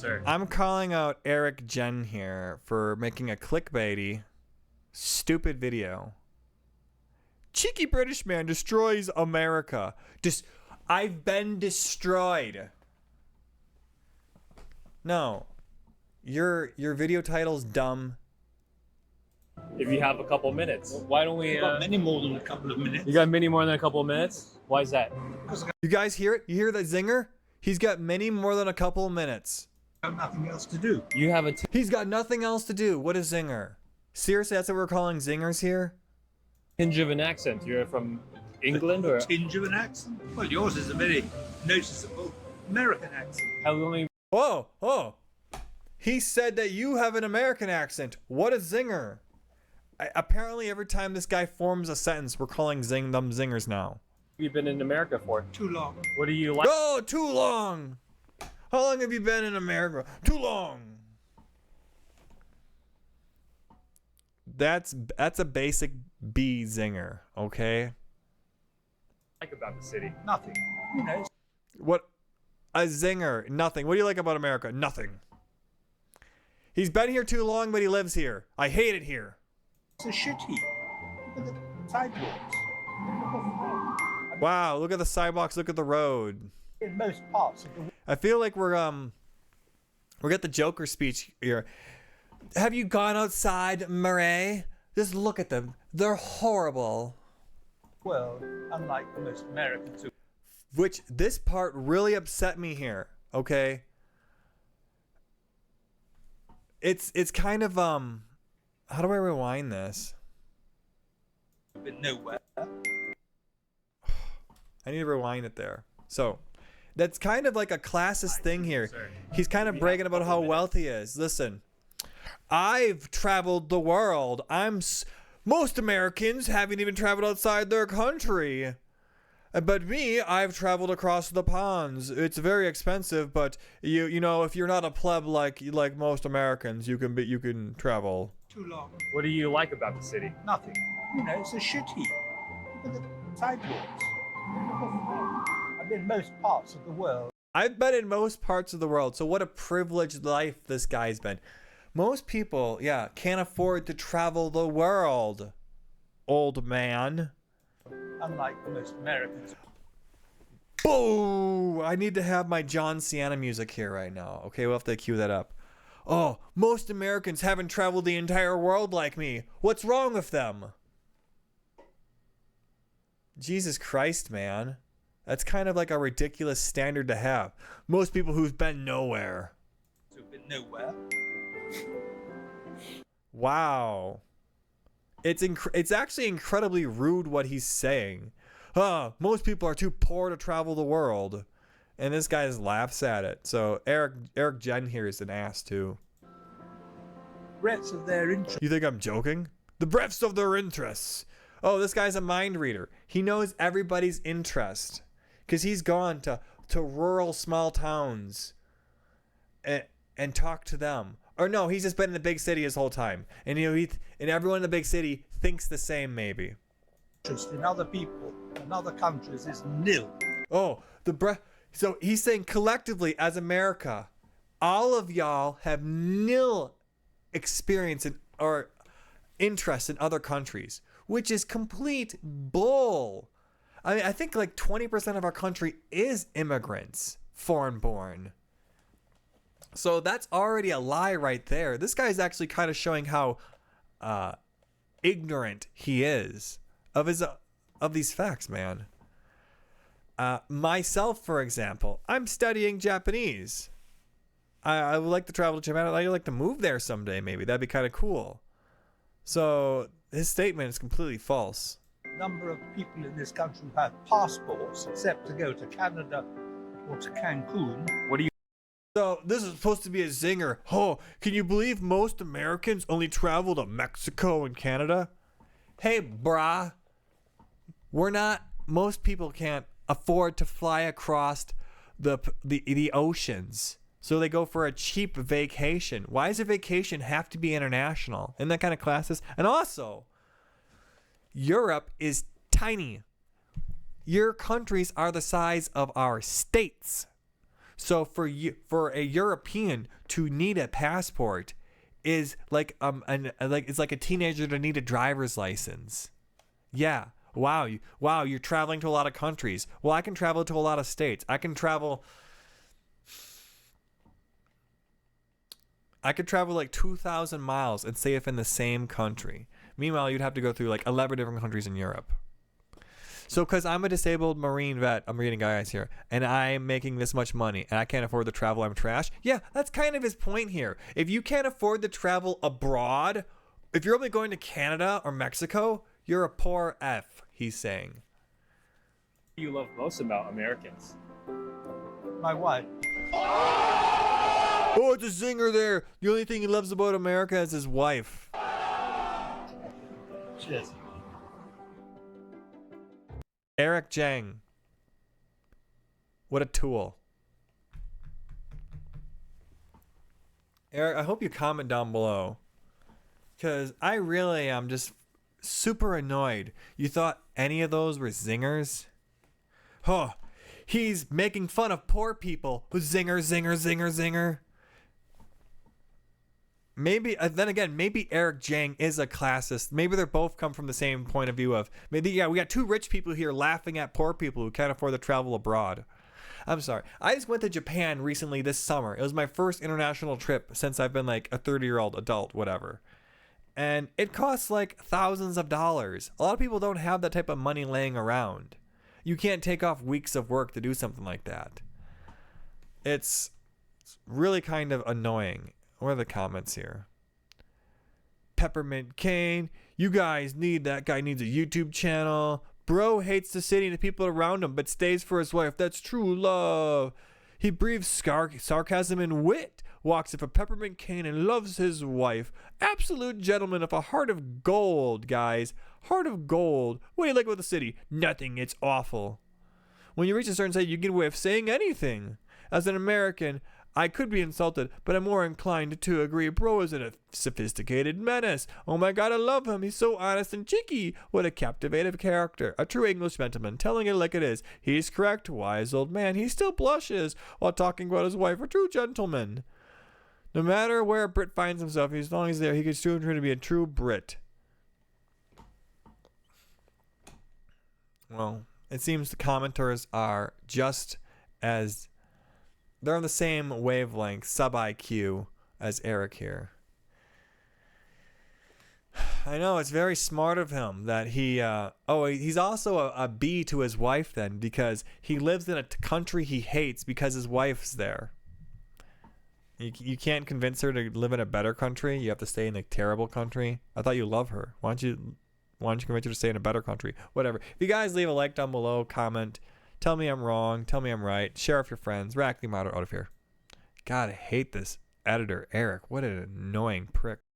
Sir. I'm calling out Eric Jen here for making a clickbaity, stupid video. Cheeky British man destroys America. I've been destroyed. No. Your video title's dumb. If you have a couple minutes, why don't we? Got many more than a couple of minutes. You got many more than a couple of minutes. Why is that? You guys hear it? You hear that zinger? He's got many more than a couple of minutes. Got nothing else to do. You have a He's got nothing else to do. What a zinger. Seriously, that's what we're calling zingers here? tinge of an accent. You're from England, or Tinge of an accent? Well, yours is a very noticeable American accent. how long? Oh. He said that you have an American accent. What a zinger. Apparently every time this guy forms a sentence, we're calling them zingers now. You've been in America for? Too long. What do you like? Oh, too long. How long have you been in America? Too long. That's a basic B zinger, okay? Like about the city? Nothing. You know, What? A zinger. Nothing. What do you like about America? Nothing. He's been here too long, but he lives here. I hate it here. it's a shit heap. Look at the sidewalks. Wow, look at the sidewalks, look at the road. In most parts of the world. I feel like we're at the Joker speech here. Have you gone outside, Murray? Just look at them. They're horrible. Well, unlike most Americans who Which this part really upset me here, okay? It's kind of how do I rewind this? have been nowhere. I need to rewind it there. So, that's kind of like a classist thing here. He's kind of bragging about how wealthy he is. Listen, I've traveled the world. Most Americans haven't even traveled outside their country. But me, I've traveled across the ponds. It's very expensive, but you know, if you're not a pleb like most Americans, you can travel. Too long. What do you like about the city? Nothing. You know, it's a shit heap. Look at the sidewalks. I've been most parts of the world. I've been in most parts of the world, so what a privileged life this guy's been. Most people, yeah, can't afford to travel the world, old man. Unlike most Americans. Boo! I need to have my John Sienna music here right now. Okay, we'll have to cue that up. Oh, most Americans haven't traveled the entire world like me. What's wrong with them? Jesus Christ, man. That's kind of like a ridiculous standard to have. Most people who've been nowhere. Who've been nowhere. Wow. It's actually incredibly rude what he's saying. Most people are too poor to travel the world. And this guy just laughs at it. So Eric Jen here is an ass too. Breadth of their interest. You think I'm joking? The breadth of their interests. Oh, this guy's a mind reader. He knows everybody's interest. Because he's gone to rural small towns and talked to them. Or no, he's just been in the big city his whole time. And you know, and everyone in the big city thinks the same maybe. Interest in other people and other countries is nil. Oh, so he's saying collectively as America, all of y'all have nil experience or interest in other countries, which is complete bull. I mean, I think like 20% of our country is immigrants, foreign born. So that's already a lie right there. This guy's actually kind of showing how ignorant he is of these facts, man. Myself, for example, I'm studying Japanese. I would like to travel to Japan. I'd like to move there someday, maybe. That'd be kind of cool. So his statement is completely false. Number of people in this country who have passports, except to go to Canada or to Cancun. What do you? So this is supposed to be a zinger. Oh, can you believe most Americans only travel to Mexico and Canada? Hey, brah. Most people can't afford to fly across the oceans. So they go for a cheap vacation. Why does a vacation have to be international? Isn't that kind of classist? And also, Europe is tiny. Your countries are the size of our states. So for a European to need a passport is like it's like a teenager to need a driver's license. Yeah. Wow. You're traveling to a lot of countries. Well, I can travel to a lot of states. I could travel like 2,000 miles and stay in the same country. Meanwhile, you'd have to go through like 11 different countries in Europe. So because I'm a disabled Marine vet, I'm reading guys here, and I'm making this much money, and I can't afford to travel, I'm trash. Yeah, that's kind of his point here. If you can't afford to travel abroad, if you're only going to Canada or Mexico, you're a poor F, he's saying. What do you love most about Americans? My wife. Oh, it's a zinger there. The only thing he loves about America is his wife. Cheers. Eric Jang. What a tool. Eric, I hope you comment down below. Because I really am just super annoyed. You thought any of those were zingers? Huh. He's making fun of poor people. Zinger, zinger, zinger, zinger. Maybe, then again, maybe Eric Jang is a classist. Maybe they're both come from the same point of view of, maybe, yeah, we got two rich people here laughing at poor people who can't afford to travel abroad. I'm sorry. I just went to Japan recently this summer. It was my first international trip since I've been like a 30-year-old adult, whatever. And it costs like thousands of dollars. A lot of people don't have that type of money laying around. You can't take off weeks of work to do something like that. It's really kind of annoying. What are the comments here? Peppermint Kane. You guys need, that guy needs a YouTube channel. Bro hates the city and the people around him, but stays for his wife. That's true love. He breathes sarcasm and wit. Walks with a peppermint cane and loves his wife. Absolute gentleman of a heart of gold, guys. Heart of gold. What do you like about the city? Nothing. It's awful. When you reach a certain stage, you get away with saying anything. As an American, I could be insulted, but I'm more inclined to agree. Bro is a sophisticated menace. Oh my god, I love him. He's so honest and cheeky. What a captivative character. A true English gentleman, telling it like it is. He's correct, wise old man. He still blushes while talking about his wife. A true gentleman. No matter where a Brit finds himself, as long as he's there, he can still try to be a true Brit. Well, it seems the commenters are just as... they're on the same wavelength, sub-IQ, as Eric here. I know, it's very smart of him that he... he's also a B to his wife then, because he lives in a country he hates because his wife's there. You can't convince her to live in a better country. You have to stay in a terrible country. I thought you love her. Why don't you convince her to stay in a better country? Whatever. If you guys leave a like down below, comment... tell me I'm wrong. Tell me I'm right. Share with your friends. Radically Moderate out of here. God, I hate this editor, Eric. What an annoying prick.